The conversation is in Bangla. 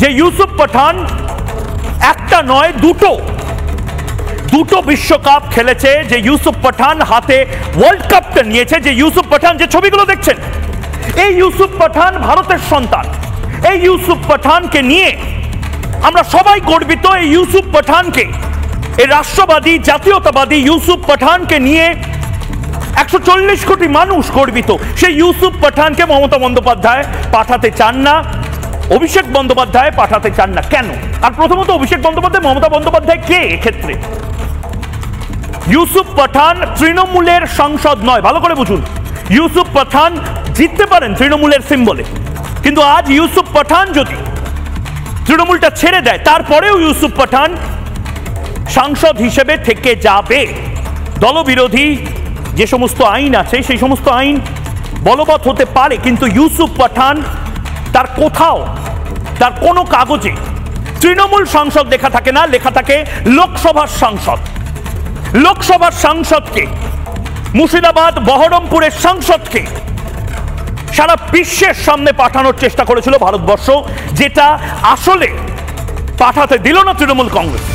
যে ইউসুফ পাঠান একটা নয় দুটো বিশ্বকাপ খেলেছে, যে ইউসুফ পাঠান হাতে ওয়ার্ল্ড কাপটা নিয়েছে, যে ইউসুফ পাঠান, যে ছবিগুলো দেখছেন, এই ইউসুফ পাঠান ভারতের সন্তান। এই ইউসুফ পাঠানকে নিয়ে আমরা সবাই গর্বিত। এই ইউসুফ পাঠানকে, এই রাষ্ট্রবাদী জাতীয়তাবাদী ইউসুফ পাঠানকে নিয়ে 140 কোটি মানুষ গর্বিত। সেই ইউসুফ পাঠানকে মমতা বন্দ্যোপাধ্যায় পাঠাতে চান না, অভিষেক বন্দ্যোপাধ্যায় পাঠাতে চান না। কেন? আর প্রথমত অভিষেক বন্দ্যোপাধ্যায়, মমতা বন্দ্যোপাধ্যায় কে এক্ষেত্রে? ইউসুফ পাঠান তৃণমূলের সাংসদ নয়, ভালো করে বুঝুন। ইউসুফ পাঠান জিততে পারেন তৃণমূলের সিম্বলে, কিন্তু আজ ইউসুফ পাঠান যদি তৃণমূলটা ছেড়ে দেয়, তারপরেও ইউসুফ পাঠান সাংসদ হিসেবে থেকে যাবে। দলবিরোধী যে সমস্ত আইন আছে সেই সমস্ত আইন বলবৎ হতে পারে, কিন্তু ইউসুফ পাঠান তার কোথাও, তার কোনো কাগজে তৃণমূল সাংসদ লেখা থাকে না, লেখা থাকে লোকসভার সাংসদ। লোকসভার সাংসদকে, মুর্শিদাবাদ বহরমপুরের সাংসদকে সারা বিশ্বের সামনে পাঠানোর চেষ্টা করেছিল ভারতবর্ষ, যেটা আসলে পাঠাতে দিল না তৃণমূল কংগ্রেস।